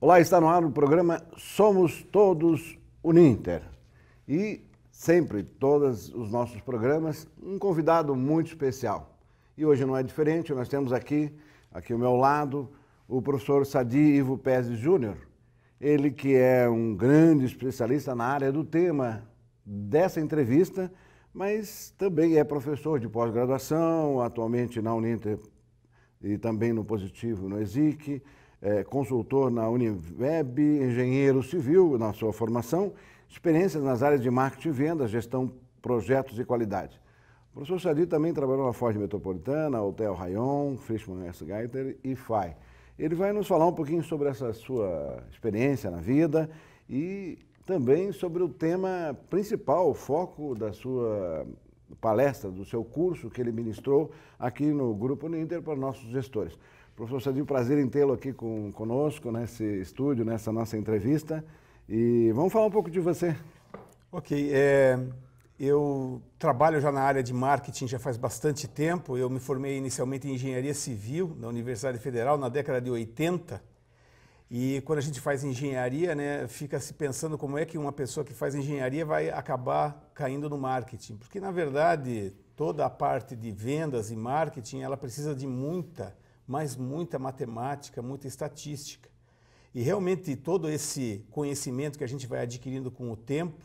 Olá, está no ar o programa Somos Todos Uninter. E sempre, todos os nossos programas, um convidado muito especial. E hoje não é diferente, nós temos aqui ao meu lado, o professor Sadi Ivo Pezzi Júnior. Ele que é um grande especialista na área do tema dessa entrevista, mas também é professor de pós-graduação, atualmente na Uninter e também no Positivo no ESIC, consultor na Univeb, engenheiro civil na sua formação, experiências nas áreas de marketing e vendas, gestão, projetos e qualidade. O professor Sadi também trabalhou na Ford Metropolitana, Hotel Rayon, Frischmann Gaiter e FAI. Ele vai nos falar um pouquinho sobre essa sua experiência na vida e também sobre o tema principal, o foco da sua palestra, do seu curso que ele ministrou aqui no Grupo Uninter para nossos gestores. Professor Sadi, um prazer em tê-lo aqui conosco nesse estúdio, nessa nossa entrevista. E vamos falar um pouco de você. Ok, eu trabalho já na área de marketing já faz bastante tempo. Eu me formei inicialmente em engenharia civil na Universidade Federal na década de 80. E quando a gente faz engenharia, né, fica se pensando como é que uma pessoa que faz engenharia vai acabar caindo no marketing. Porque, na verdade, toda a parte de vendas e marketing, ela precisa de muita matemática, muita estatística. E realmente todo esse conhecimento que a gente vai adquirindo com o tempo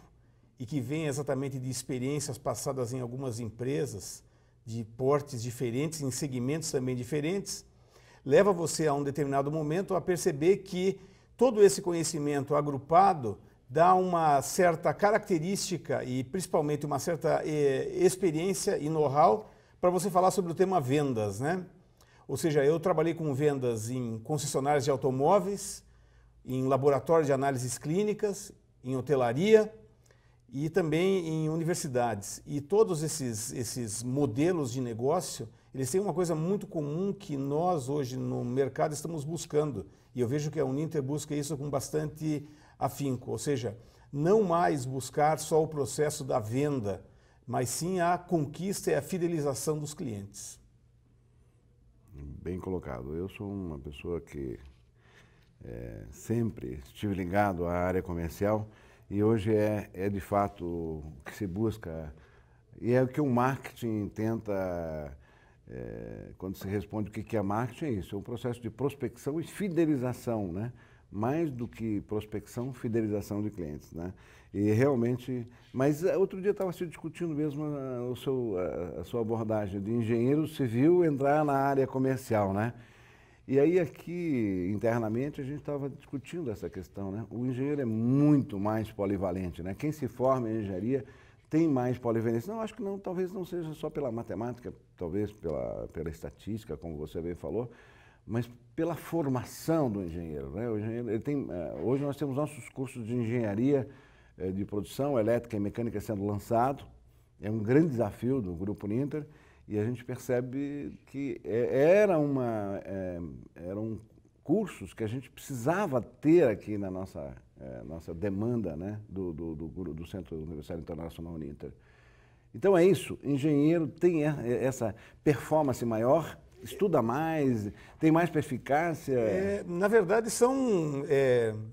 e que vem exatamente de experiências passadas em algumas empresas, de portes diferentes, em segmentos também diferentes, leva você a um determinado momento a perceber que todo esse conhecimento agrupado dá uma certa característica e principalmente uma certa experiência e know-how para você falar sobre o tema vendas, né? Ou seja, eu trabalhei com vendas em concessionárias de automóveis, em laboratório de análises clínicas, em hotelaria e também em universidades. E todos esses modelos de negócio, eles têm uma coisa muito comum que nós hoje no mercado estamos buscando. E eu vejo que a Uninter busca isso com bastante afinco. Ou seja, não mais buscar só o processo da venda, mas sim a conquista e a fidelização dos clientes. Bem colocado. Eu sou uma pessoa que sempre estive ligado à área comercial e hoje é de fato o que se busca e é o que o marketing tenta, quando se responde o que é marketing, é isso, é um processo de prospecção e fidelização, né? Mais do que prospecção, fidelização de clientes, né? E realmente, mas outro dia estava se discutindo mesmo a sua abordagem de engenheiro civil entrar na área comercial, né? E aí aqui, internamente, a gente estava discutindo essa questão, né? O engenheiro é muito mais polivalente, né? Quem se forma em engenharia tem mais polivalência. Não, acho que não, talvez não seja só pela matemática, talvez pela estatística, como você bem falou, mas pela formação do engenheiro, né? O engenheiro, hoje nós temos nossos cursos de engenharia de produção, elétrica e mecânica sendo lançado. É um grande desafio do Grupo Uninter. E a gente percebe que eram cursos que a gente precisava ter aqui na nossa demanda, né, do Centro Universitário Internacional Uninter. Então é isso, engenheiro tem essa performance maior, estuda mais, tem mais perspicácia? Na verdade são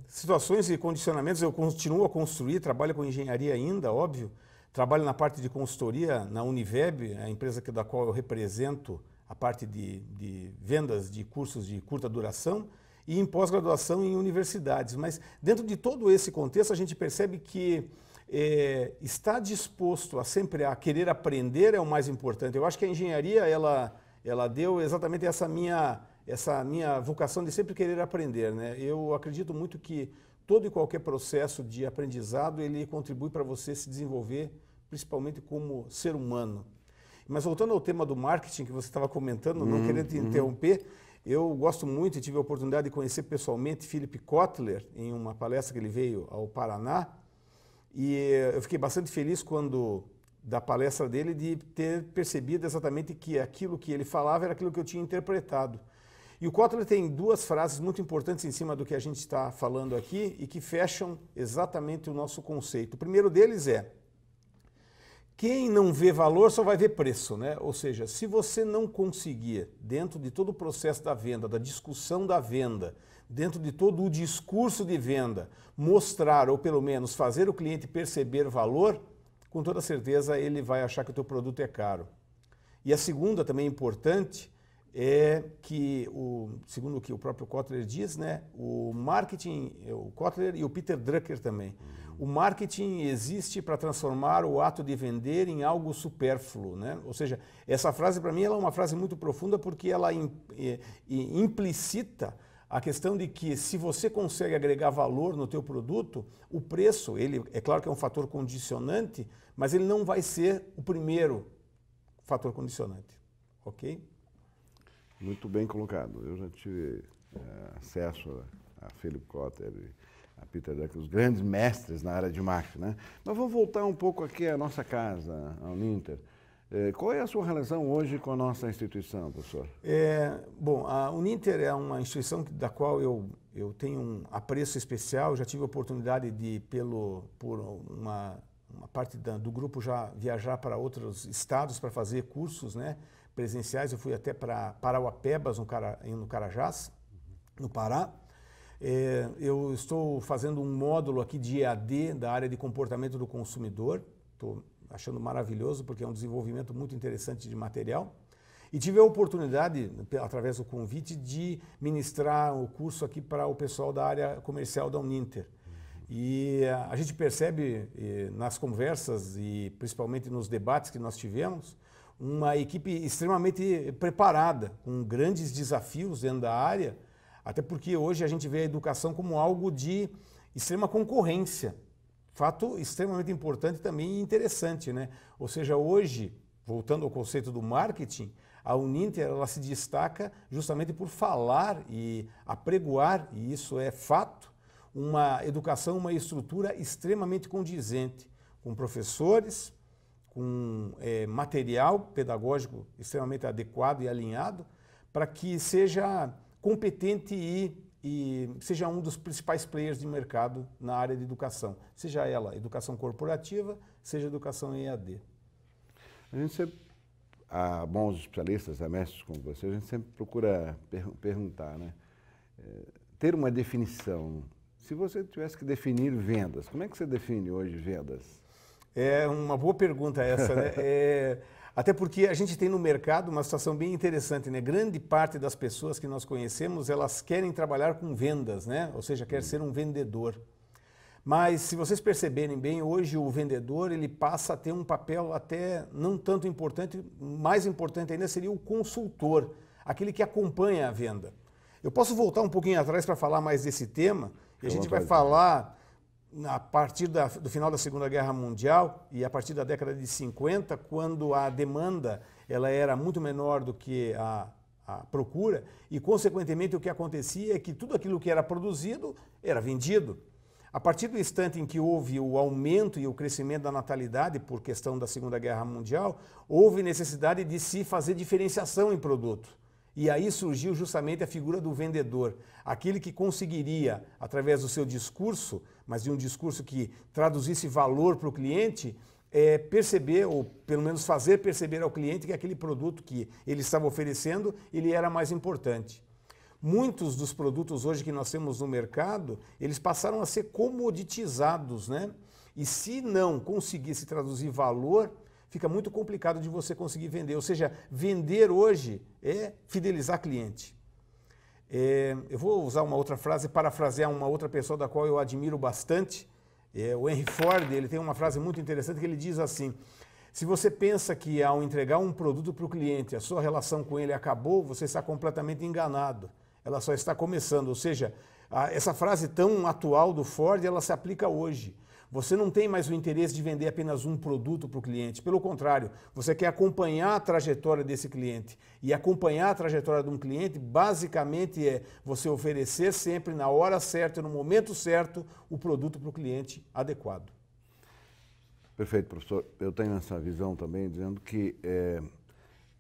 situações e condicionamentos, eu continuo a construir, trabalho com engenharia ainda, óbvio. Trabalho na parte de consultoria na Univeb, a empresa da qual eu represento a parte de vendas de cursos de curta duração e em pós-graduação em universidades. Mas dentro de todo esse contexto a gente percebe que estar disposto sempre a querer aprender é o mais importante. Eu acho que a engenharia ela deu exatamente essa minha vocação de sempre querer aprender, né? Eu acredito muito que todo e qualquer processo de aprendizado ele contribui para você se desenvolver, principalmente como ser humano. Mas voltando ao tema do marketing que você estava comentando, não querendo te interromper, eu gosto muito e tive a oportunidade de conhecer pessoalmente Philip Kotler em uma palestra que ele veio ao Paraná e eu fiquei bastante feliz da palestra dele de ter percebido exatamente que aquilo que ele falava era aquilo que eu tinha interpretado. E o Kotler tem duas frases muito importantes em cima do que a gente está falando aqui e que fecham exatamente o nosso conceito. O primeiro deles é: Quem não vê valor só vai ver preço, né? Ou seja, se você não conseguir, dentro de todo o processo da venda, da discussão da venda, dentro de todo o discurso de venda, mostrar ou pelo menos fazer o cliente perceber valor, com toda certeza ele vai achar que o teu produto é caro. E a segunda também importante é que, segundo o que o próprio Kotler diz, né, o marketing, o Kotler e o Peter Drucker também, o marketing existe para transformar o ato de vender em algo supérfluo, né? Ou seja, essa frase para mim ela é uma frase muito profunda porque ela implicita a questão de que se você consegue agregar valor no teu produto, o preço, ele é claro que é um fator condicionante, mas ele não vai ser o primeiro fator condicionante, ok? Muito bem colocado. Eu já tive acesso a Philip Kotler e a Peter Drucker, os grandes mestres na área de marketing, né? Mas vamos voltar um pouco aqui à nossa casa, ao Uninter. Qual é a sua relação hoje com a nossa instituição, professor? Bom, a Uninter é uma instituição da qual eu tenho um apreço especial. Eu já tive a oportunidade de, por uma parte do grupo, já viajar para outros estados para fazer cursos, né, presenciais. Eu fui até para Parauapebas, no Carajás, no Pará. Eu estou fazendo um módulo aqui de EAD da área de comportamento do consumidor. Estou achando maravilhoso porque é um desenvolvimento muito interessante de material. E tive a oportunidade, através do convite, de ministrar o curso aqui para o pessoal da área comercial da Uninter. E a gente percebe nas conversas e principalmente nos debates que nós tivemos, uma equipe extremamente preparada, com grandes desafios dentro da área, até porque hoje a gente vê a educação como algo de extrema concorrência. Fato extremamente importante também e interessante, né? Ou seja, hoje, voltando ao conceito do marketing, a Uninter ela se destaca justamente por falar e apregoar, e isso é fato, uma educação, uma estrutura extremamente condizente, com professores, com material pedagógico extremamente adequado e alinhado, para que seja competente e seja um dos principais players de mercado na área de educação, seja ela educação corporativa, seja educação em EAD. A gente sempre, a bons especialistas, a mestres como você, a gente sempre procura perguntar, né? Ter uma definição. Se você tivesse que definir vendas, como é que você define hoje vendas? É uma boa pergunta essa, né? Até porque a gente tem no mercado uma situação bem interessante, né? Grande parte das pessoas que nós conhecemos, elas querem trabalhar com vendas, né? Ou seja, quer ser um vendedor. Mas se vocês perceberem bem, hoje o vendedor ele passa a ter um papel até não tanto importante, mais importante ainda seria o consultor, aquele que acompanha a venda. Eu posso voltar um pouquinho atrás para falar mais desse tema, e a gente vai falar a partir do final da Segunda Guerra Mundial e a partir da década de 50, quando a demanda ela era muito menor do que a procura e, consequentemente, o que acontecia é que tudo aquilo que era produzido era vendido. A partir do instante em que houve o aumento e o crescimento da natalidade por questão da Segunda Guerra Mundial, houve necessidade de se fazer diferenciação em produto. E aí surgiu justamente a figura do vendedor, aquele que conseguiria, através do seu discurso, mas de um discurso que traduzisse valor para o cliente, perceber, ou pelo menos fazer perceber ao cliente que aquele produto que ele estava oferecendo, ele era mais importante. Muitos dos produtos hoje que nós temos no mercado, eles passaram a ser comoditizados, né? E se não conseguisse traduzir valor, fica muito complicado de você conseguir vender. Ou seja, vender hoje é fidelizar cliente. Eu vou usar uma outra frase, parafrasear uma outra pessoa da qual eu admiro bastante. O Henry Ford, ele tem uma frase muito interessante que ele diz assim: se você pensa que ao entregar um produto para o cliente, a sua relação com ele acabou, você está completamente enganado. Ela só está começando. Ou seja, essa frase tão atual do Ford, ela se aplica hoje. Você não tem mais o interesse de vender apenas um produto para o cliente. Pelo contrário, você quer acompanhar a trajetória desse cliente. E acompanhar a trajetória de um cliente, basicamente, é você oferecer sempre, na hora certa, no momento certo, o produto para o cliente adequado. Perfeito, professor. Eu tenho essa visão também, dizendo que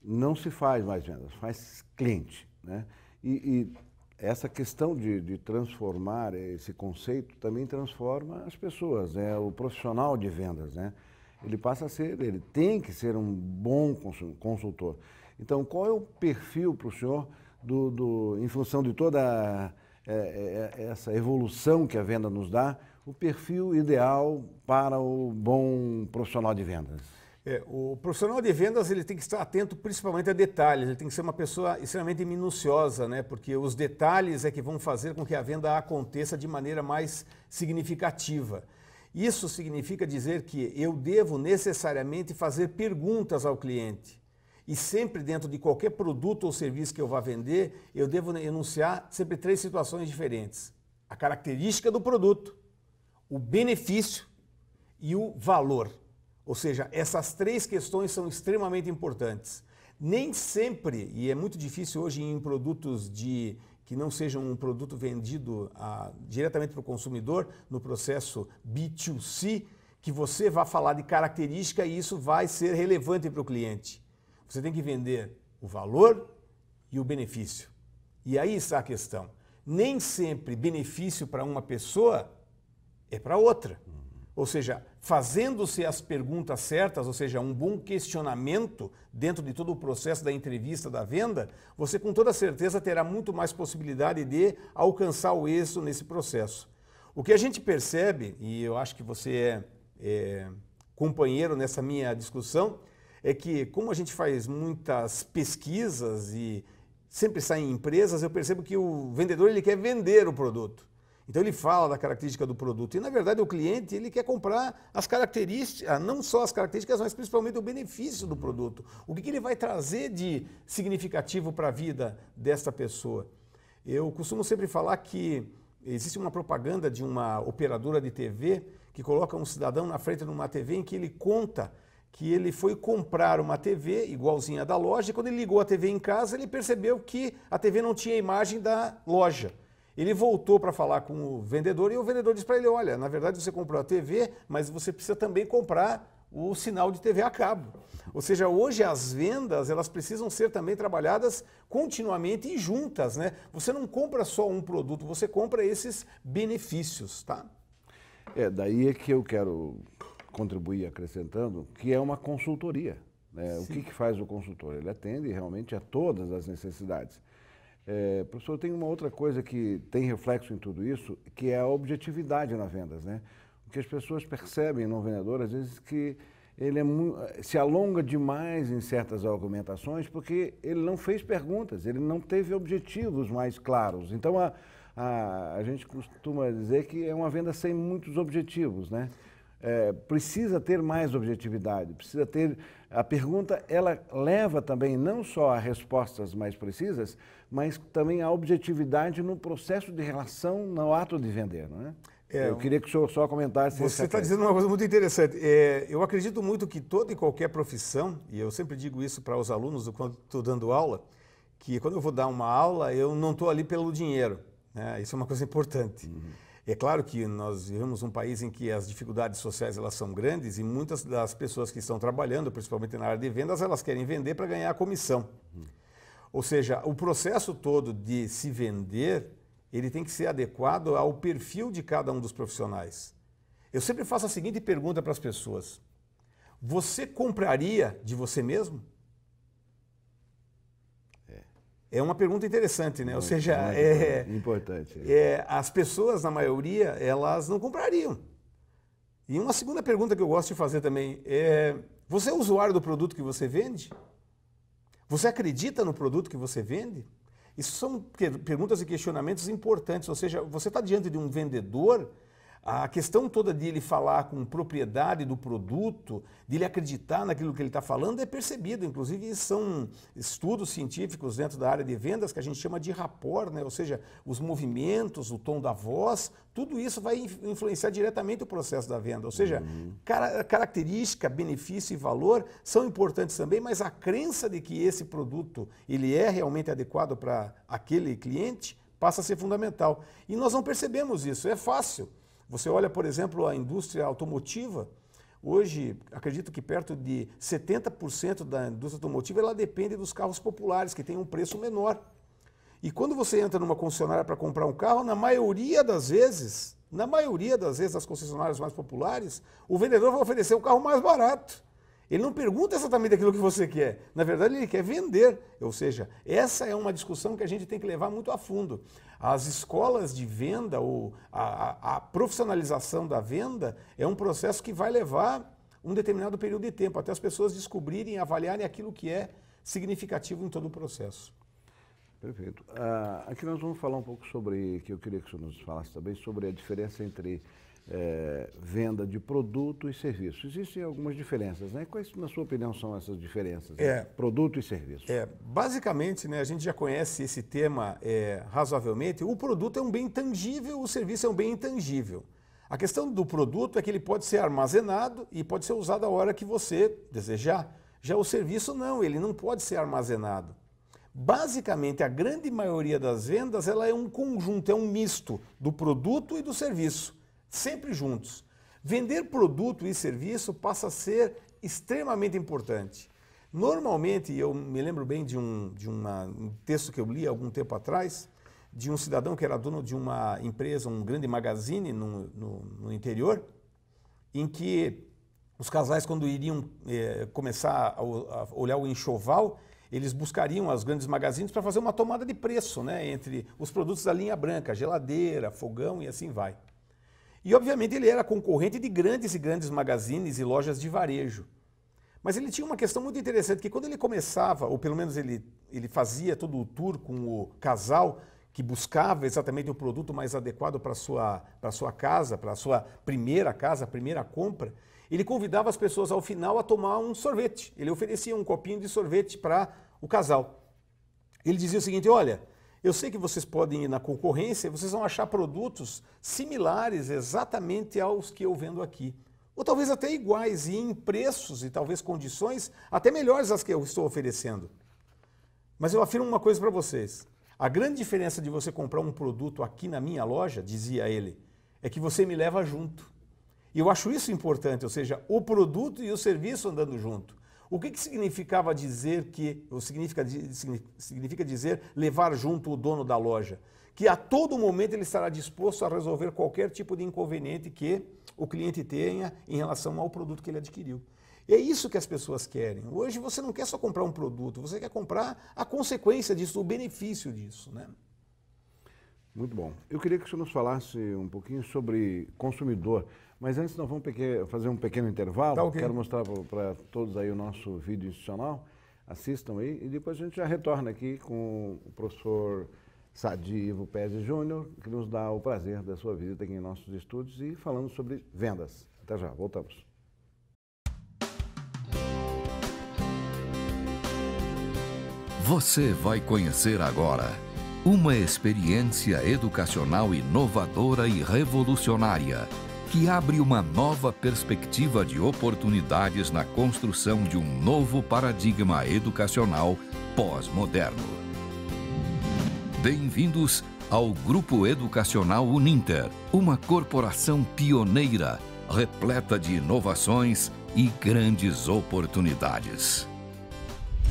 não se faz mais vendas, faz cliente, né? E essa questão de transformar esse conceito também transforma as pessoas, o profissional de vendas, né? ele passa a ser, ele tem que ser um bom consultor. Então, qual é o perfil para o senhor, em função de toda essa evolução que a venda nos dá, o perfil ideal para o bom profissional de vendas? O profissional de vendas ele tem que estar atento principalmente a detalhes, ele tem que ser uma pessoa extremamente minuciosa, né? Porque os detalhes é que vão fazer com que a venda aconteça de maneira mais significativa. Isso significa dizer que eu devo necessariamente fazer perguntas ao cliente. E sempre dentro de qualquer produto ou serviço que eu vá vender, eu devo enunciar sempre 3 situações diferentes. A característica do produto, o benefício e o valor. Ou seja, essas 3 questões são extremamente importantes. Nem sempre, e é muito difícil hoje em produtos que não sejam um produto vendido diretamente para o consumidor, no processo B2C, que você vá falar de característica e isso vai ser relevante para o cliente. Você tem que vender o valor e o benefício. E aí está a questão. Nem sempre benefício para uma pessoa é para outra. Ou seja, fazendo-se as perguntas certas, ou seja, um bom questionamento dentro de todo o processo da entrevista, da venda, você com toda certeza terá muito mais possibilidade de alcançar o êxito nesse processo. O que a gente percebe, e eu acho que você é companheiro nessa minha discussão, é que como a gente faz muitas pesquisas e sempre sai em empresas, eu percebo que o vendedor ele quer vender o produto. Então ele fala da característica do produto e na verdade o cliente ele quer comprar as características, não só as características, mas principalmente o benefício do produto. O que ele vai trazer de significativo para a vida desta pessoa. Eu costumo sempre falar que existe uma propaganda de uma operadora de TV que coloca um cidadão na frente de uma TV em que ele conta que ele foi comprar uma TV igualzinha da loja e quando ele ligou a TV em casa ele percebeu que a TV não tinha a imagem da loja. Ele voltou para falar com o vendedor e o vendedor disse para ele, olha, na verdade você comprou a TV, mas você precisa também comprar o sinal de TV a cabo. Ou seja, hoje as vendas elas precisam ser também trabalhadas continuamente e juntas, né? Você não compra só um produto, você compra esses benefícios, tá? Daí é que eu quero contribuir acrescentando, que é uma consultoria, né? O que faz o consultor? Ele atende realmente a todas as necessidades. Professor, tem uma outra coisa que tem reflexo em tudo isso, que é a objetividade nas vendas, né? O que as pessoas percebem no vendedor, às vezes, que ele se alonga demais em certas argumentações porque ele não fez perguntas, ele não teve objetivos mais claros. Então, a gente costuma dizer que é uma venda sem muitos objetivos, né? Precisa ter mais objetividade, precisa ter... A pergunta, ela leva também não só a respostas mais precisas, mas também a objetividade no processo de relação, no ato de vender, não é? Eu queria que o senhor só comentasse... Você está dizendo uma coisa muito interessante. Eu acredito muito que toda e qualquer profissão, e eu sempre digo isso para os alunos quando estou dando aula, que quando eu vou dar uma aula, eu não estou ali pelo dinheiro, né? Isso é uma coisa importante. É claro que nós vivemos um país em que as dificuldades sociais elas são grandes e muitas das pessoas que estão trabalhando, principalmente na área de vendas, elas querem vender para ganhar a comissão. Ou seja, o processo todo de se vender, ele tem que ser adequado ao perfil de cada um dos profissionais. Eu sempre faço a seguinte pergunta para as pessoas. Você compraria de você mesmo? É uma pergunta interessante, né? Ou seja, importante. As pessoas, na maioria, elas não comprariam. E uma segunda pergunta que eu gosto de fazer também é: você é usuário do produto que você vende? Você acredita no produto que você vende? Isso são perguntas e questionamentos importantes. Ou seja, você está diante de um vendedor, a questão toda de ele falar com propriedade do produto, de ele acreditar naquilo que ele está falando, é percebido. Inclusive, são estudos científicos dentro da área de vendas que a gente chama de rapport, né? Ou seja, os movimentos, o tom da voz, tudo isso vai influenciar diretamente o processo da venda. Ou seja, característica, benefício e valor são importantes também, mas a crença de que esse produto ele é realmente adequado para aquele cliente passa a ser fundamental. E nós não percebemos isso, é fácil. Você olha, por exemplo, a indústria automotiva, hoje, acredito que perto de 70% da indústria automotiva ela depende dos carros populares, que têm um preço menor. E quando você entra numa concessionária para comprar um carro, na maioria das vezes, Na maioria das vezes, das concessionárias mais populares, o vendedor vai oferecer o carro mais barato. Ele não pergunta exatamente aquilo que você quer. Na verdade, ele quer vender. Ou seja, essa é uma discussão que a gente tem que levar muito a fundo. As escolas de venda, ou a profissionalização da venda, é um processo que vai levar um determinado período de tempo, até as pessoas descobrirem, avaliarem aquilo que é significativo em todo o processo. Perfeito. Aqui nós vamos falar um pouco sobre, que eu queria que o senhor nos falasse também, sobre a diferença entre venda de produto e serviço. Existem algumas diferenças, né? Quais, na sua opinião, são essas diferenças? Né? Produto e serviço. Basicamente, né, a gente já conhece esse tema razoavelmente. O produto é um bem tangível, o serviço é um bem intangível. A questão do produto é que ele pode ser armazenado e pode ser usado a hora que você desejar. Já o serviço não, ele não pode ser armazenado. Basicamente, a grande maioria das vendas ela é um conjunto, é um misto do produto e do serviço, sempre juntos. Vender produto e serviço passa a ser extremamente importante. Normalmente, eu me lembro bem de um texto que eu li há algum tempo atrás, de um cidadão que era dono de uma empresa, um grande magazine no interior, em que os casais, quando iriam começar a olhar o enxoval, eles buscariam as grandes magazines para fazer uma tomada de preço, né, entre os produtos da linha branca, geladeira, fogão e assim vai. E, obviamente, ele era concorrente de grandes e grandes magazines e lojas de varejo. Mas ele tinha uma questão muito interessante, que quando ele começava, ou pelo menos ele fazia todo o tour com o casal que buscava exatamente o produto mais adequado para a sua casa, para a sua primeira casa, a primeira compra, ele convidava as pessoas ao final a tomar um sorvete. Ele oferecia um copinho de sorvete para o casal. Ele dizia o seguinte: olha, eu sei que vocês podem ir na concorrência, vocês vão achar produtos similares exatamente aos que eu vendo aqui. Ou talvez até iguais, e em preços e talvez condições até melhores às que eu estou oferecendo. Mas eu afirmo uma coisa para vocês. A grande diferença de você comprar um produto aqui na minha loja, dizia ele, é que você me leva junto. E eu acho isso importante, ou seja, o produto e o serviço andando junto. O que significava dizer significa dizer levar junto o dono da loja? Que a todo momento ele estará disposto a resolver qualquer tipo de inconveniente que o cliente tenha em relação ao produto que ele adquiriu. E é isso que as pessoas querem. Hoje você não quer só comprar um produto, você quer comprar a consequência disso, o benefício disso, né? Muito bom. Eu queria que o senhor nos falasse um pouquinho sobre consumidor, mas antes nós vamos fazer um pequeno intervalo. Tá, okay. Quero mostrar para todos aí o nosso vídeo institucional, assistam aí, e depois a gente já retorna aqui com o professor Sadi Ivo Pérez Júnior, que nos dá o prazer da sua visita aqui em nossos estúdios e falando sobre vendas. Até já, voltamos. Você vai conhecer agora uma experiência educacional inovadora e revolucionária que abre uma nova perspectiva de oportunidades na construção de um novo paradigma educacional pós-moderno. Bem-vindos ao Grupo Educacional Uninter, uma corporação pioneira, repleta de inovações e grandes oportunidades.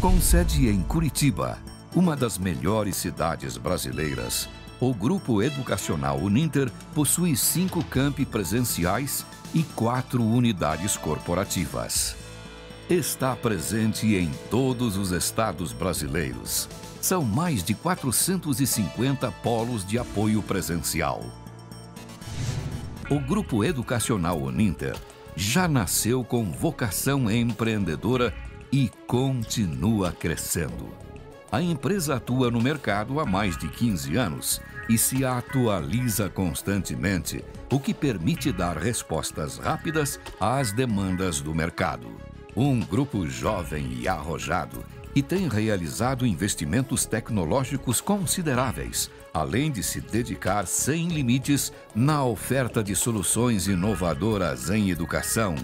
Com sede em Curitiba, uma das melhores cidades brasileiras, o Grupo Educacional Uninter possui 5 campi presenciais e 4 unidades corporativas. Está presente em todos os estados brasileiros. São mais de 450 polos de apoio presencial. O Grupo Educacional Uninter já nasceu com vocação empreendedora e continua crescendo. A empresa atua no mercado há mais de 15 anos e se atualiza constantemente, o que permite dar respostas rápidas às demandas do mercado. Um grupo jovem e arrojado e tem realizado investimentos tecnológicos consideráveis, além de se dedicar sem limites na oferta de soluções inovadoras em educação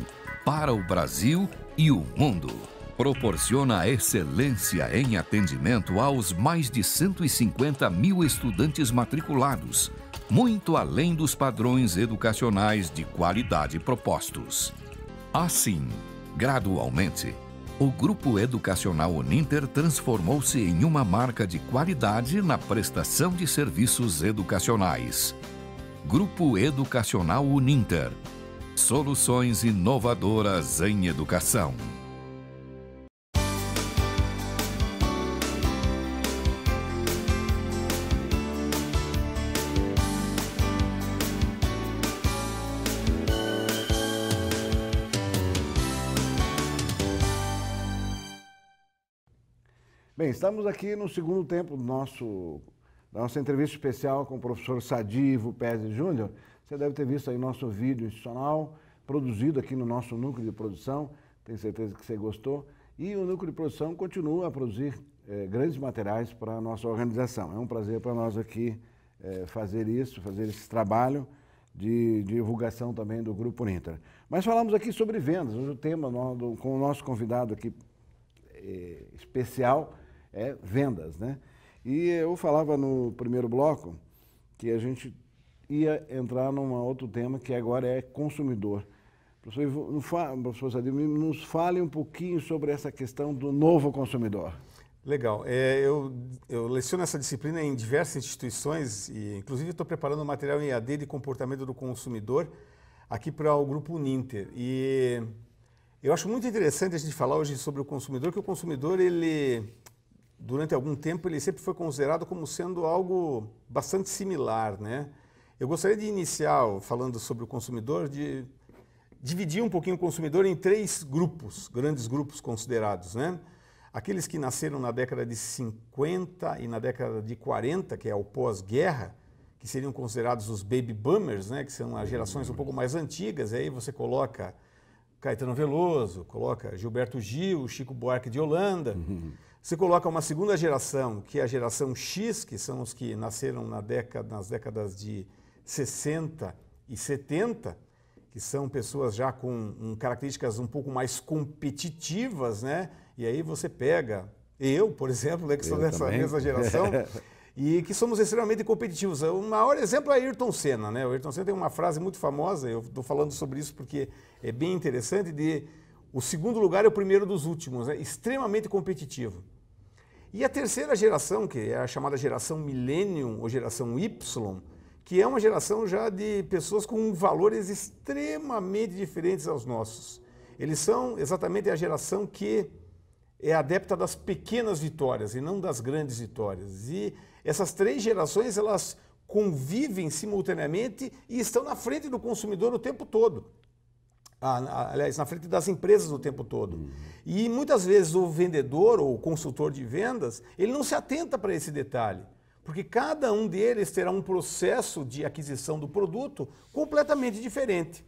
para o Brasil e o mundo. Proporciona excelência em atendimento aos mais de 150 mil estudantes matriculados, muito além dos padrões educacionais de qualidade propostos. Assim, gradualmente, o Grupo Educacional Uninter transformou-se em uma marca de qualidade na prestação de serviços educacionais. Grupo Educacional Uninter. Soluções inovadoras em educação. Bem, estamos aqui no segundo tempo da nossa entrevista especial com o professor Sadivo Pezzi Júnior. Você deve ter visto aí nosso vídeo institucional, produzido aqui no nosso núcleo de produção. Tenho certeza que você gostou. E o núcleo de produção continua a produzir grandes materiais para a nossa organização. É um prazer para nós aqui fazer esse trabalho de divulgação também do Grupo Uninter. Mas falamos aqui sobre vendas. Hoje o tema com o nosso convidado aqui especial é vendas, né? E eu falava no primeiro bloco que a gente ia entrar num outro tema que agora é consumidor. Professor Sadivo, nos fale um pouquinho sobre essa questão do novo consumidor. Legal. Eu leciono essa disciplina em diversas instituições e, inclusive, estou preparando um material em EAD de comportamento do consumidor aqui para o Grupo Uninter. E eu acho muito interessante a gente falar hoje sobre o consumidor, que o consumidor, durante algum tempo, ele sempre foi considerado como sendo algo bastante similar, né? Eu gostaria de iniciar falando sobre o consumidor, de dividir um pouquinho o consumidor em três grupos, grandes grupos considerados, né? Aqueles que nasceram na década de 50 e na década de 40, que é o pós-guerra, que seriam considerados os baby boomers, né? Que são as gerações um pouco mais antigas, aí você coloca Caetano Veloso, coloca Gilberto Gil, Chico Buarque de Holanda. Você coloca uma segunda geração, que é a geração X, que são os que nasceram nas décadas de 60 e 70, que são pessoas já com características um pouco mais competitivas, né? E aí você pega eu, por exemplo, né, que sou dessa mesma geração, e que somos extremamente competitivos. O maior exemplo é Ayrton Senna, né? O Ayrton Senna tem uma frase muito famosa, eu estou falando sobre isso porque é bem interessante, o segundo lugar é o primeiro dos últimos, né? Extremamente competitivo. E a terceira geração, que é a chamada geração Millennium ou geração Y, que é uma geração já de pessoas com valores extremamente diferentes aos nossos. Eles são exatamente a geração que é adepta das pequenas vitórias e não das grandes vitórias. E essas três gerações, elas convivem simultaneamente e estão na frente do consumidor o tempo todo. Aliás, na frente das empresas o tempo todo. E muitas vezes o vendedor ou o consultor de vendas, ele não se atenta para esse detalhe, porque cada um deles terá um processo de aquisição do produto completamente diferente.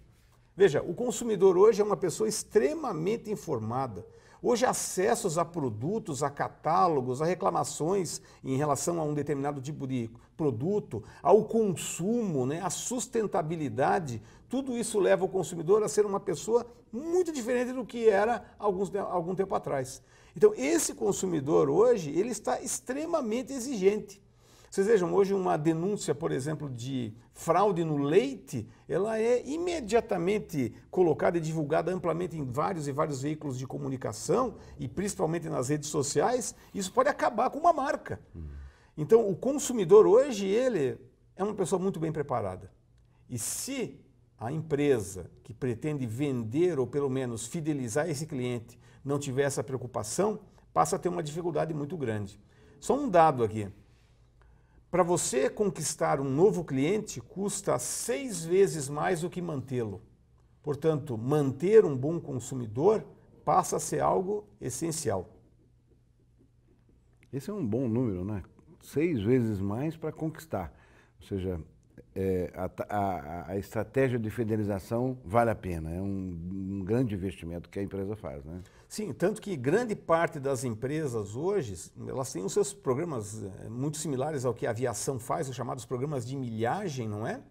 Veja, o consumidor hoje é uma pessoa extremamente informada. Hoje, acessos a produtos, a catálogos, a reclamações em relação a um determinado tipo de produto, ao consumo, né, à sustentabilidade, tudo isso leva o consumidor a ser uma pessoa muito diferente do que era algum tempo atrás. Então, esse consumidor hoje, ele está extremamente exigente. Vocês vejam, hoje uma denúncia, por exemplo, de fraude no leite, ela é imediatamente colocada e divulgada amplamente em vários e vários veículos de comunicação e principalmente nas redes sociais. Isso pode acabar com uma marca. Então, o consumidor hoje, ele é uma pessoa muito bem preparada. E se a empresa que pretende vender ou pelo menos fidelizar esse cliente não tiver essa preocupação, passa a ter uma dificuldade muito grande. Só um dado aqui. Para você conquistar um novo cliente, custa 6 vezes mais do que mantê-lo. Portanto, manter um bom consumidor passa a ser algo essencial. Esse é um bom número, né? 6 vezes mais para conquistar. Ou seja, a estratégia de fidelização vale a pena. É um grande investimento que a empresa faz, né? Sim, tanto que grande parte das empresas hoje, elas têm os seus programas muito similares ao que a aviação faz, os chamados programas de milhagem, não é?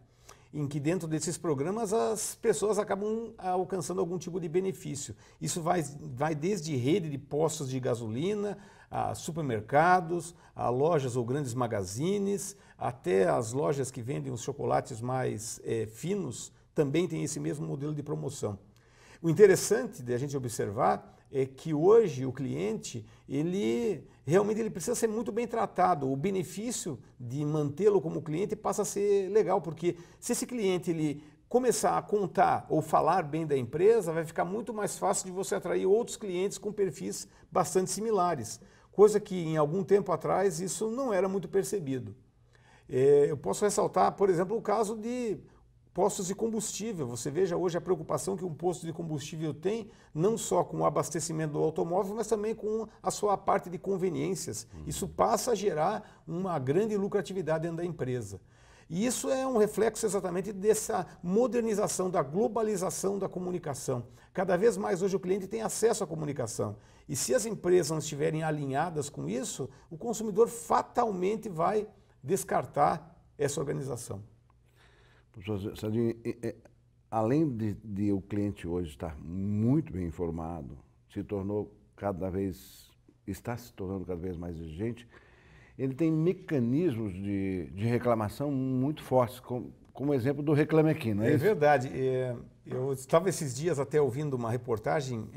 Em que dentro desses programas as pessoas acabam alcançando algum tipo de benefício. Isso vai desde rede de postos de gasolina, a supermercados, a lojas ou grandes magazines, até as lojas que vendem os chocolates mais finos, também tem esse mesmo modelo de promoção. O interessante de a gente observar é que hoje o cliente, ele precisa ser muito bem tratado. O benefício de mantê-lo como cliente passa a ser legal, porque se esse cliente ele começar a contar ou falar bem da empresa, vai ficar muito mais fácil de você atrair outros clientes com perfis bastante similares, coisa que em algum tempo atrás isso não era muito percebido. Eu posso ressaltar, por exemplo, o caso de postos de combustível. Você veja hoje a preocupação que um posto de combustível tem, não só com o abastecimento do automóvel, mas também com a sua parte de conveniências. Isso passa a gerar uma grande lucratividade dentro da empresa. E isso é um reflexo exatamente dessa modernização, da globalização da comunicação. Cada vez mais hoje o cliente tem acesso à comunicação. E se as empresas não estiverem alinhadas com isso, o consumidor fatalmente vai descartar essa organização. Professor Sardinha, além de o cliente hoje estar muito bem informado, está se tornando cada vez mais exigente, ele tem mecanismos de reclamação muito fortes, como exemplo do Reclame Aqui, não é isso? É verdade. Eu estava esses dias até ouvindo uma reportagem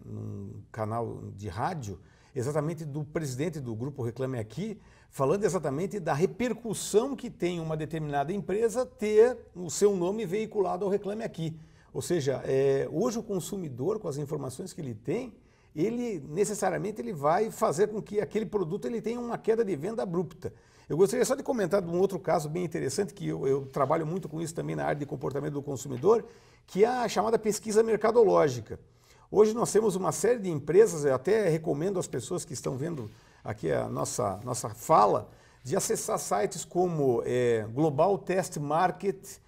num canal de rádio, exatamente do presidente do grupo Reclame Aqui, falando exatamente da repercussão que tem uma determinada empresa ter o seu nome veiculado ao Reclame Aqui. Ou seja, hoje o consumidor, com as informações que ele tem, ele necessariamente ele vai fazer com que aquele produto ele tenha uma queda de venda abrupta. Eu gostaria só de comentar de um outro caso bem interessante, que eu trabalho muito com isso também na área de comportamento do consumidor, que é a chamada pesquisa mercadológica. Hoje nós temos uma série de empresas, eu até recomendo às pessoas que estão vendo aqui a nossa fala, de acessar sites como Global Test Market,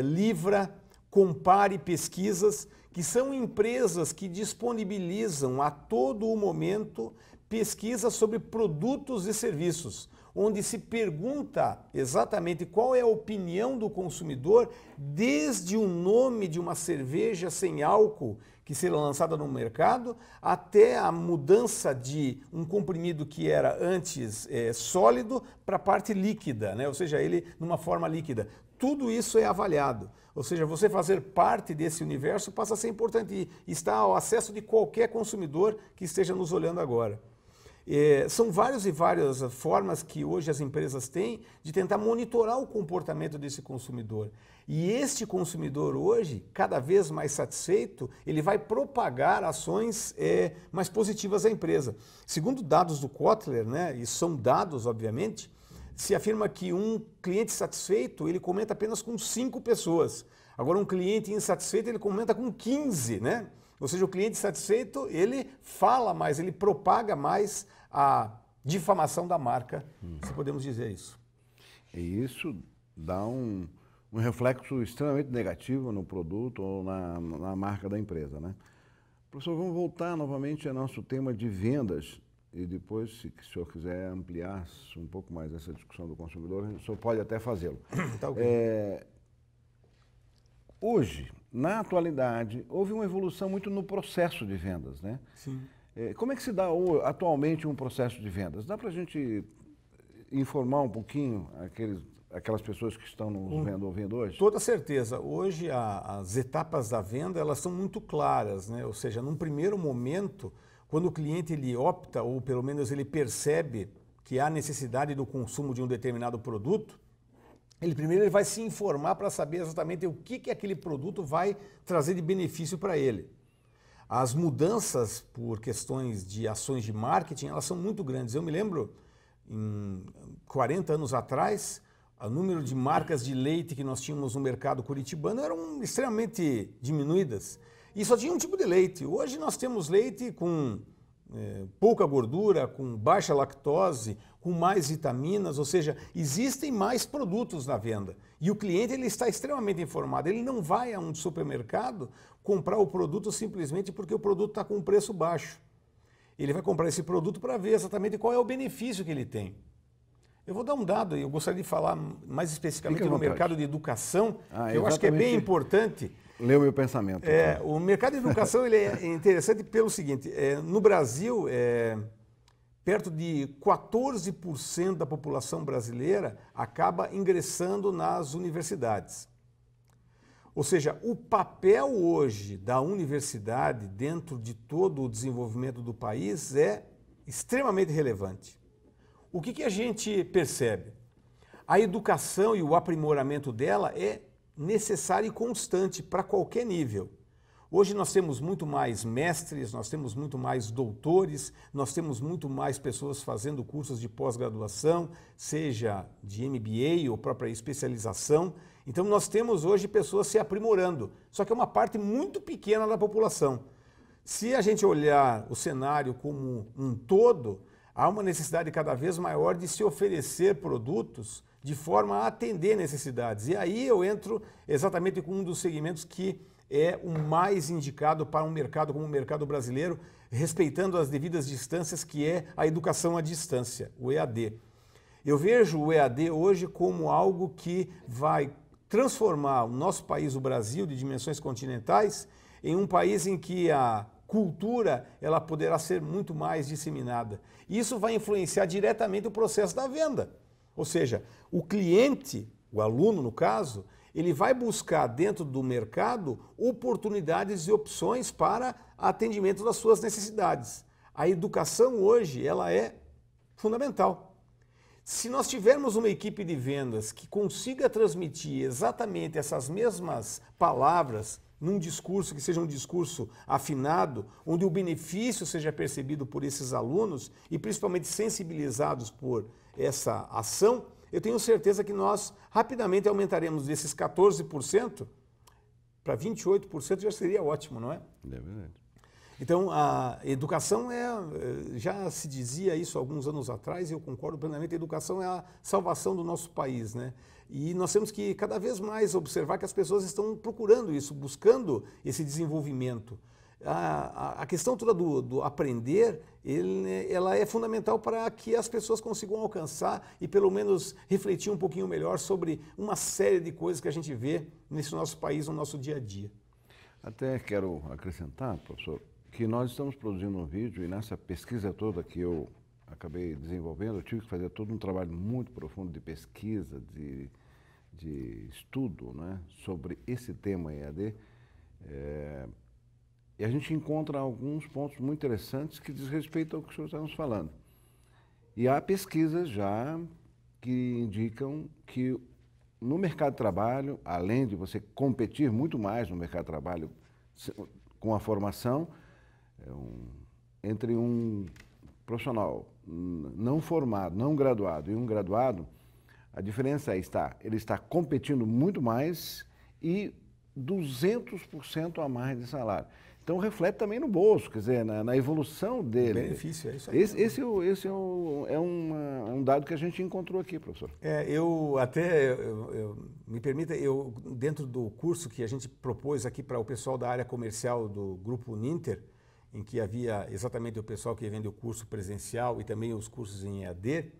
Livra, Compare Pesquisas, que são empresas que disponibilizam a todo o momento pesquisas sobre produtos e serviços, onde se pergunta exatamente qual é a opinião do consumidor, desde o nome de uma cerveja sem álcool que será lançada no mercado, até a mudança de um comprimido que era antes sólido para a parte líquida, né? Ou seja, ele numa forma líquida. Tudo isso é avaliado. Ou seja, você fazer parte desse universo passa a ser importante e está ao acesso de qualquer consumidor que esteja nos olhando agora. São várias formas que hoje as empresas têm de tentar monitorar o comportamento desse consumidor. E este consumidor hoje, cada vez mais satisfeito, ele vai propagar ações mais positivas à empresa. Segundo dados do Kotler, né, e são dados, obviamente, se afirma que um cliente satisfeito, ele comenta apenas com 5 pessoas. Agora, um cliente insatisfeito, ele comenta com 15, né? Ou seja, o cliente satisfeito, ele fala mais, ele propaga mais a difamação da marca, se podemos dizer isso. E isso dá um reflexo extremamente negativo no produto ou na marca da empresa, né? Professor, vamos voltar novamente ao nosso tema de vendas e depois, se o senhor quiser ampliar um pouco mais essa discussão do consumidor, o senhor pode até fazê-lo. Tá ok. Hoje, na atualidade, houve uma evolução muito no processo de vendas, né? Sim. Como é que se dá atualmente um processo de vendas? Dá para a gente informar um pouquinho aquelas pessoas que estão nos ouvindo hoje? Toda certeza. Hoje as etapas da venda elas são muito claras, né? Ou seja, num primeiro momento, quando o cliente ele opta ou pelo menos ele percebe que há necessidade do consumo de um determinado produto, ele vai se informar para saber exatamente o que aquele produto vai trazer de benefício para ele. As mudanças por questões de ações de marketing, elas são muito grandes. Eu me lembro, em 40 anos atrás, o número de marcas de leite que nós tínhamos no mercado curitibano eram extremamente diminuídas. E só tinha um tipo de leite. Hoje nós temos leite com pouca gordura, com baixa lactose, com mais vitaminas, ou seja, existem mais produtos na venda. E o cliente ele está extremamente informado. Ele não vai a um supermercado comprar o produto simplesmente porque o produto está com um preço baixo. Ele vai comprar esse produto para ver exatamente qual é o benefício que ele tem. Eu vou dar um dado, e eu gostaria de falar mais especificamente no mercado de educação, que eu acho que é bem importante. Leu meu pensamento. O mercado de educação ele é interessante pelo seguinte, no Brasil, perto de 14% da população brasileira acaba ingressando nas universidades. Ou seja, o papel hoje da universidade dentro de todo o desenvolvimento do país é extremamente relevante. O que a gente percebe? A educação e o aprimoramento dela é necessário e constante para qualquer nível. Hoje nós temos muito mais mestres, nós temos muito mais doutores, nós temos muito mais pessoas fazendo cursos de pós-graduação, seja de MBA ou própria especialização. Então nós temos hoje pessoas se aprimorando, só que é uma parte muito pequena da população. Se a gente olhar o cenário como um todo, há uma necessidade cada vez maior de se oferecer produtos de forma a atender necessidades. E aí eu entro exatamente com um dos segmentos que é o mais indicado para um mercado como o mercado brasileiro, respeitando as devidas distâncias, que é a educação à distância, o EAD. Eu vejo o EAD hoje como algo que vai transformar o nosso país, o Brasil, de dimensões continentais, em um país em que a cultura ela poderá ser muito mais disseminada. Isso vai influenciar diretamente o processo da venda. Ou seja, o cliente, o aluno no caso, ele vai buscar dentro do mercado oportunidades e opções para atendimento das suas necessidades. A educação hoje ela é fundamental. Se nós tivermos uma equipe de vendas que consiga transmitir exatamente essas mesmas palavras num discurso que seja um discurso afinado, onde o benefício seja percebido por esses alunos e principalmente sensibilizados por essa ação, eu tenho certeza que nós rapidamente aumentaremos desses 14% para 28%, já seria ótimo, não é? É verdade. Então, a educação já se dizia isso alguns anos atrás, e eu concordo plenamente, a educação é a salvação do nosso país, né? E nós temos que cada vez mais observar que as pessoas estão procurando isso, buscando esse desenvolvimento. A questão toda do aprender, ela é fundamental para que as pessoas consigam alcançar e pelo menos refletir um pouquinho melhor sobre uma série de coisas que a gente vê nesse nosso país, no nosso dia a dia. Até quero acrescentar, professor, que nós estamos produzindo um vídeo e nessa pesquisa toda que eu acabei desenvolvendo, eu tive que fazer todo um trabalho muito profundo de pesquisa, de estudo, né, sobre esse tema EAD. E a gente encontra alguns pontos muito interessantes que diz respeito ao que o senhor está nos falando. E há pesquisas já que indicam que no mercado de trabalho, além de você competir muito mais no mercado de trabalho com a formação, entre um profissional não formado, não graduado e um graduado, a diferença ele está competindo muito mais e 200% a mais de salário. Então reflete também no bolso, quer dizer, na evolução dele. O benefício, é isso aí. Esse é um dado que a gente encontrou aqui, professor. Me permita, dentro do curso que a gente propôs aqui para o pessoal da área comercial do Grupo Uninter, em que havia exatamente o pessoal que vende o curso presencial e também os cursos em EAD,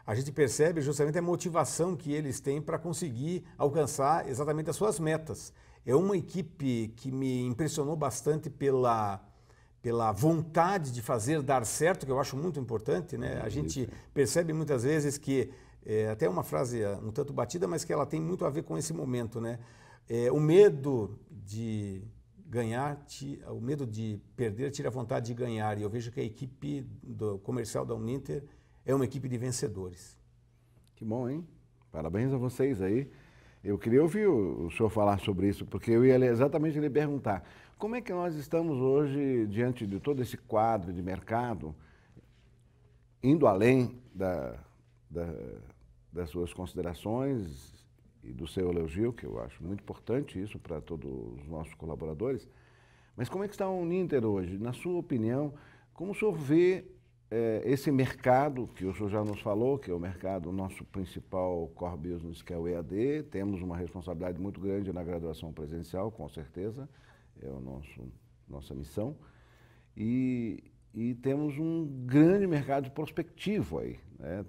a gente percebe justamente a motivação que eles têm para conseguir alcançar exatamente as suas metas. É uma equipe que me impressionou bastante pela vontade de fazer dar certo, que eu acho muito importante, né? A gente percebe muitas vezes que, até uma frase um tanto batida, mas que ela tem muito a ver com esse momento, né? O medo de ganhar, o medo de perder tira a vontade de ganhar, e eu vejo que a equipe do comercial da Uninter é uma equipe de vencedores. Que bom, hein? Parabéns a vocês aí. Eu queria ouvir o senhor falar sobre isso, porque eu ia exatamente lhe perguntar, como é que nós estamos hoje diante de todo esse quadro de mercado, indo além das suas considerações e do seu elogio, que eu acho muito importante isso para todos os nossos colaboradores, mas como é que está o Uninter hoje? Na sua opinião, como o senhor vê esse mercado que o senhor já nos falou, que é o mercado, o nosso principal core business, que é o EAD, temos uma responsabilidade muito grande na graduação presencial, com certeza, é nossa missão, e temos um grande mercado prospectivo aí, né?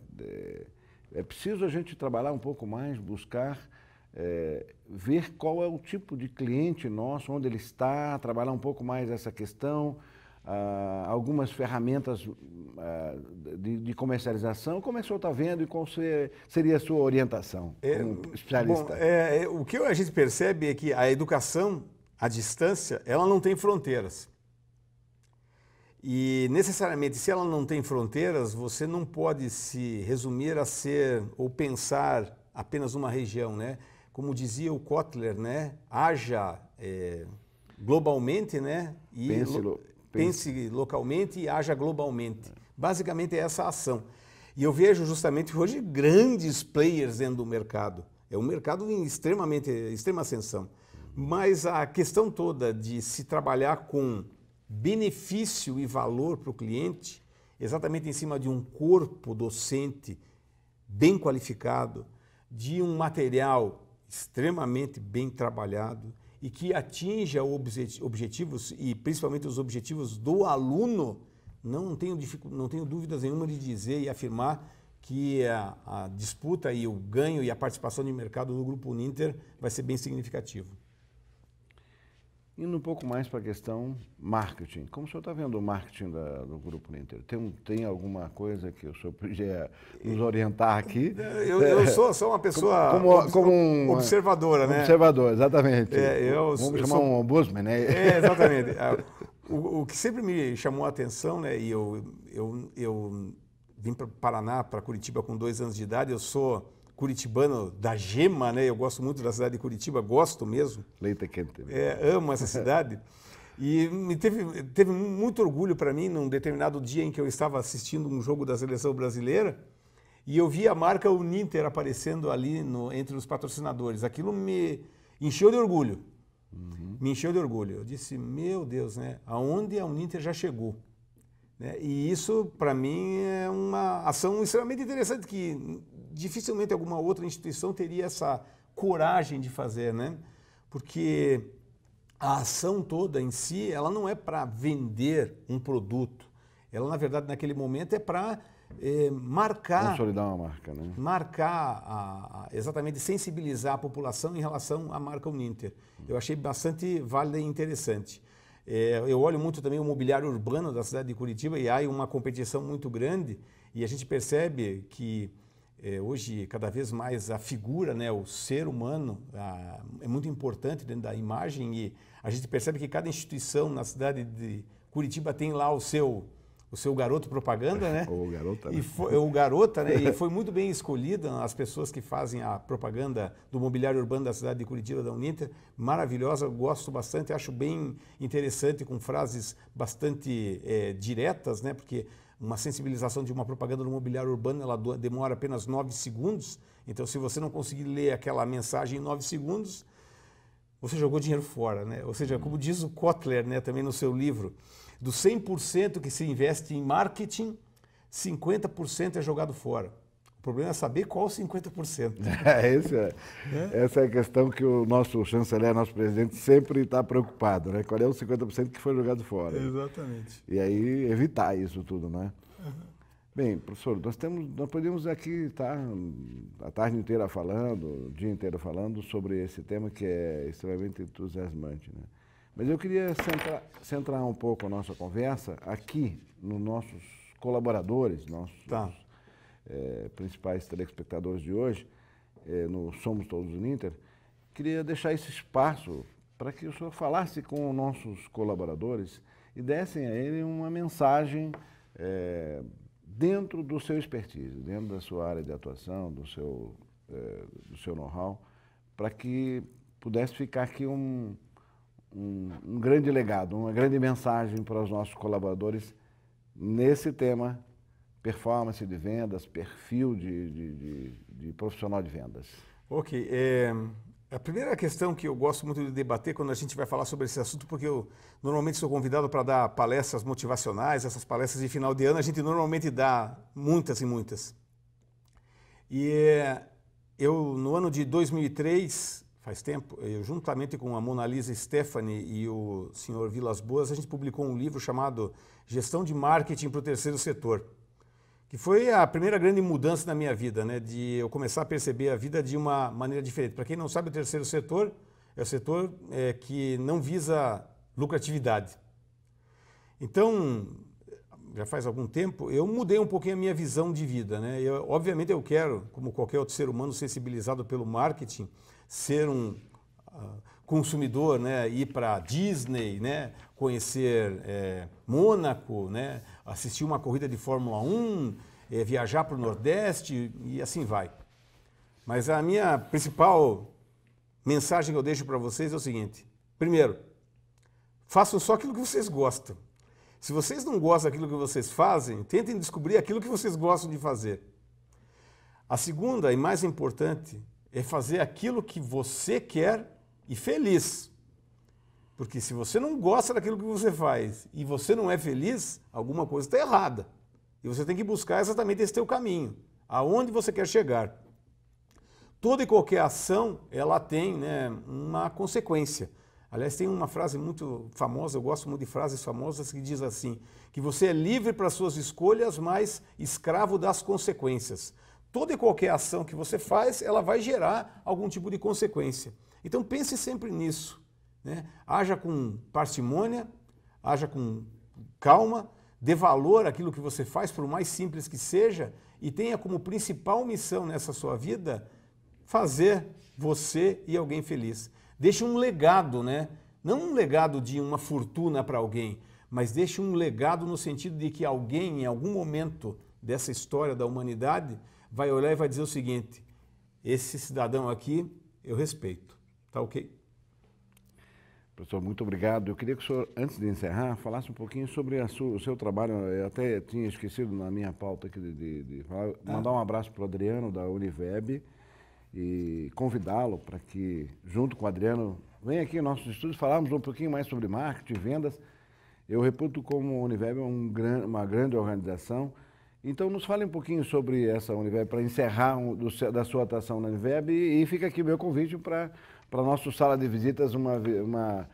É preciso a gente trabalhar um pouco mais, buscar ver qual é o tipo de cliente nosso, onde ele está, trabalhar um pouco mais essa questão. algumas ferramentas de comercialização. Como é que o senhor está vendo e qual seria a sua orientação como especialista? Bom, o que a gente percebe é que a educação à distância, ela não tem fronteiras. E, necessariamente, se ela não tem fronteiras, você não pode se resumir a ser ou pensar apenas uma região, né? Como dizia o Kotler, né? Haja globalmente, né? E pense localmente e haja globalmente. Basicamente é essa a ação. E eu vejo justamente hoje grandes players dentro do mercado. É um mercado em extrema ascensão. Mas a questão toda de se trabalhar com benefício e valor para o cliente, exatamente em cima de um corpo docente bem qualificado, de um material extremamente bem trabalhado e que atinja objetivos e principalmente os objetivos do aluno, não tenho dúvidas nenhuma de dizer e afirmar que a disputa e o ganho e a participação de mercado do Grupo Uninter vai ser bem significativo. Indo um pouco mais para a questão marketing, como o senhor está vendo o marketing do Grupo Uninter? Tem alguma coisa que o senhor podia nos orientar aqui? Eu sou uma pessoa observadora, né? Observador, exatamente. Vamos chamar um ombudsman, né? Exatamente. O que sempre me chamou a atenção, né? E eu vim para Paraná, para Curitiba com 2 anos de idade, eu sou curitibano da gema, né? Eu gosto muito da cidade de Curitiba, gosto mesmo. Leite quente. Amo essa cidade. E teve muito orgulho para mim num determinado dia em que eu estava assistindo um jogo da seleção brasileira e eu vi a marca Uninter aparecendo ali entre os patrocinadores. Aquilo me encheu de orgulho. Me encheu de orgulho. Eu disse, meu Deus, né? Aonde a Uninter já chegou? Né? E isso, para mim, é uma ação extremamente interessante que dificilmente alguma outra instituição teria essa coragem de fazer, né? Porque a ação toda em si, ela não é para vender um produto. Ela, na verdade, naquele momento é para marcar... Consolidar uma marca, né? Marcar, exatamente sensibilizar a população em relação à marca Uninter. Eu achei bastante válida e interessante. Eu olho muito também o mobiliário urbano da cidade de Curitiba e há uma competição muito grande e a gente percebe que hoje cada vez mais a figura, né, o ser humano é muito importante dentro da imagem e a gente percebe que cada instituição na cidade de Curitiba tem lá o seu garoto propaganda, né? Ou garota, né? Ou garota, né? E foi muito bem escolhida as pessoas que fazem a propaganda do mobiliário urbano da cidade de Curitiba, da Uninter. Maravilhosa, gosto bastante, acho bem interessante, com frases bastante diretas, né? Porque uma sensibilização de uma propaganda do mobiliário urbano, ela demora apenas 9 segundos. Então, se você não conseguir ler aquela mensagem em 9 segundos, você jogou dinheiro fora, né? Ou seja, como diz o Kotler, né, também no seu livro, do 100% que se investe em marketing, 50% é jogado fora. O problema é saber qual 50%. Essa é a questão que o nosso chanceler, nosso presidente, sempre está preocupado, né? Qual é o 50% que foi jogado fora? Exatamente. E aí evitar isso tudo, né? Bem, professor, nós podemos aqui estar a tarde inteira falando, o dia inteiro falando sobre esse tema que é extremamente entusiasmante, né? Mas eu queria centrar um pouco a nossa conversa aqui nos nossos colaboradores, nossos principais telespectadores de hoje, no Somos Todos Uninter. Queria deixar esse espaço para que o senhor falasse com os nossos colaboradores e dessem a ele uma mensagem dentro do seu expertise, dentro da sua área de atuação, do seu know-how, para que pudesse ficar aqui um grande legado, uma grande mensagem para os nossos colaboradores nesse tema performance de vendas, perfil de profissional de vendas. Ok. A primeira questão que eu gosto muito de debater quando a gente vai falar sobre esse assunto, porque eu normalmente sou convidado para dar palestras motivacionais, essas palestras de final de ano, a gente normalmente dá muitas e muitas. E eu, no ano de 2003, faz tempo, eu juntamente com a Mona Lisa Stephanie e o senhor Vilas Boas, a gente publicou um livro chamado Gestão de Marketing para o Terceiro Setor, que foi a primeira grande mudança na minha vida, né? De eu começar a perceber a vida de uma maneira diferente. Para quem não sabe, o terceiro setor é o setor que não visa lucratividade. Então, já faz algum tempo, eu mudei um pouquinho a minha visão de vida, né? Obviamente eu quero, como qualquer outro ser humano sensibilizado pelo marketing, ser um consumidor, né? Ir para Disney, né? Conhecer Mônaco, né? Assistir uma corrida de Fórmula 1, viajar para o Nordeste e assim vai. Mas a minha principal mensagem que eu deixo para vocês é o seguinte: primeiro, façam só aquilo que vocês gostam. Se vocês não gostam daquilo que vocês fazem, tentem descobrir aquilo que vocês gostam de fazer. A segunda e mais importante é fazer aquilo que você quer e feliz. Porque se você não gosta daquilo que você faz e você não é feliz, alguma coisa está errada. E você tem que buscar exatamente esse teu caminho, aonde você quer chegar. Toda e qualquer ação, ela tem, né, uma consequência. Aliás, tem uma frase muito famosa, eu gosto muito de frases famosas, que diz assim, que você é livre para suas escolhas, mas escravo das consequências. Toda e qualquer ação que você faz, ela vai gerar algum tipo de consequência. Então pense sempre nisso, né? Haja com parcimônia, haja com calma, dê valor àquilo que você faz, por mais simples que seja, e tenha como principal missão nessa sua vida fazer você e alguém feliz. Deixe um legado, né? Não um legado de uma fortuna para alguém, mas deixe um legado no sentido de que alguém, em algum momento dessa história da humanidade, vai olhar e vai dizer o seguinte: esse cidadão aqui eu respeito. Tá ok? Professor, muito obrigado. Eu queria que o senhor, antes de encerrar, falasse um pouquinho sobre o seu trabalho. Eu até tinha esquecido na minha pauta aqui de falar, mandar um abraço para o Adriano, da Univeb, e convidá-lo para que, junto com o Adriano, venha aqui em nossos estúdios falarmos um pouquinho mais sobre marketing e vendas. Eu reputo como a Univeb uma grande organização. Então, nos fale um pouquinho sobre essa Univeb, para encerrar da sua atuação na Univeb, e fica aqui o meu convite para a nossa sala de visitas, uma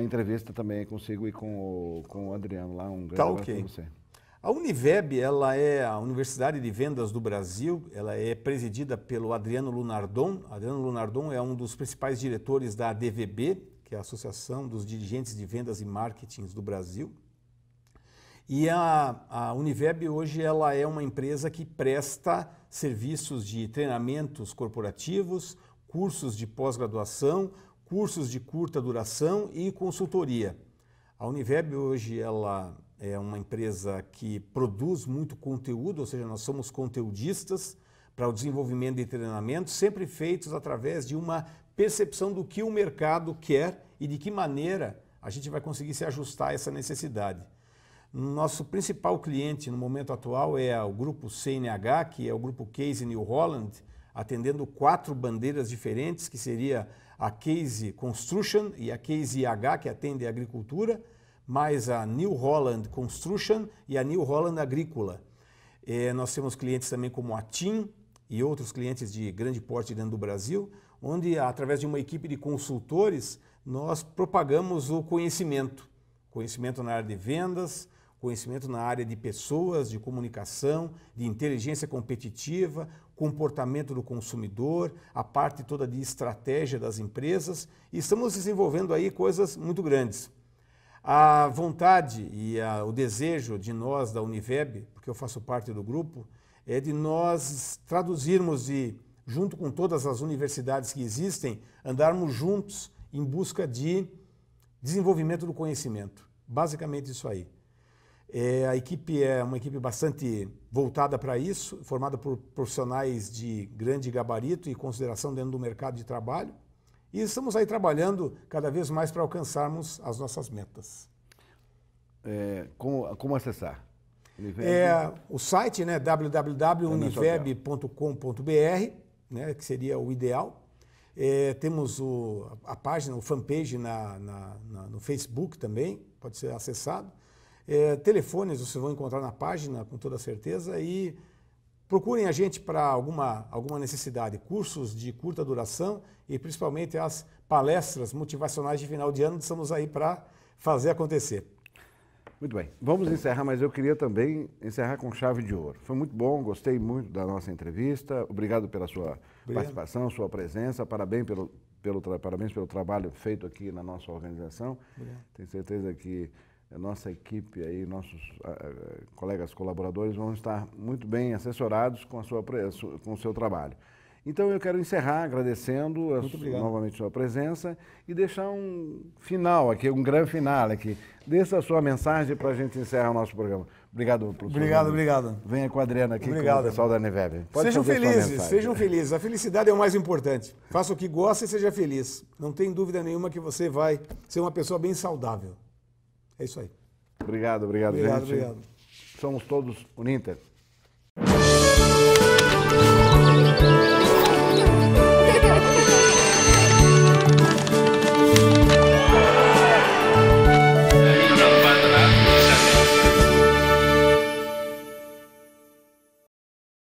entrevista também consigo e com o Adriano lá. Um grande abraço para você. A Univeb, ela é a Universidade de Vendas do Brasil, ela é presidida pelo Adriano Lunardon. Adriano Lunardon é um dos principais diretores da ADVB, que é a Associação dos Dirigentes de Vendas e Marketing do Brasil. E a Univeb hoje ela é uma empresa que presta serviços de treinamentos corporativos, cursos de pós-graduação, cursos de curta duração e consultoria. A Univeb hoje ela é uma empresa que produz muito conteúdo, ou seja, nós somos conteudistas para o desenvolvimento de treinamentos, sempre feitos através de uma percepção do que o mercado quer e de que maneira a gente vai conseguir se ajustar a essa necessidade. Nosso principal cliente no momento atual é o grupo CNH, que é o grupo Case New Holland, atendendo 4 bandeiras diferentes, que seria a Case Construction e a Case IH, que atende a agricultura, mais a New Holland Construction e a New Holland Agrícola. Nós temos clientes também como a TIM e outros clientes de grande porte dentro do Brasil, onde, através de uma equipe de consultores, nós propagamos o conhecimento. Conhecimento na área de vendas, conhecimento na área de pessoas, de comunicação, de inteligência competitiva, comportamento do consumidor, a parte toda de estratégia das empresas, e estamos desenvolvendo aí coisas muito grandes. A vontade e o desejo de nós da Univeb, porque eu faço parte do grupo, é de nós traduzirmos e, junto com todas as universidades que existem, andarmos juntos em busca de desenvolvimento do conhecimento. Basicamente isso aí. A equipe é uma equipe bastante voltada para isso, formada por profissionais de grande gabarito e consideração dentro do mercado de trabalho. E estamos aí trabalhando cada vez mais para alcançarmos as nossas metas. Como acessar? O site, né, www.univeb.com.br, né, que seria o ideal. Temos a página, o fanpage no Facebook também, pode ser acessado. Telefones vocês vão encontrar na página, com toda certeza, e procurem a gente para alguma necessidade, cursos de curta duração e principalmente as palestras motivacionais de final de ano, estamos aí para fazer acontecer. Muito bem, vamos encerrar, mas eu queria também encerrar com chave de ouro. Foi muito bom, gostei muito da nossa entrevista, obrigado pela sua participação, sua presença, parabéns pelo trabalho feito aqui na nossa organização. Obrigado. Tenho certeza que a nossa equipe aí, nossos colegas colaboradores vão estar muito bem assessorados com o seu trabalho. Então eu quero encerrar agradecendo novamente a sua presença e deixar um final aqui, um grande final aqui. Deixa a sua mensagem para a gente encerrar o nosso programa. Obrigado, professor. Obrigado. Venha com a Adriana aqui, com o pessoal da Univeb. Sejam felizes. A felicidade é o mais importante. Faça o que gosta e seja feliz. Não tem dúvida nenhuma que você vai ser uma pessoa bem saudável. É isso aí. Obrigado, gente. Obrigado. Somos todos Uninter.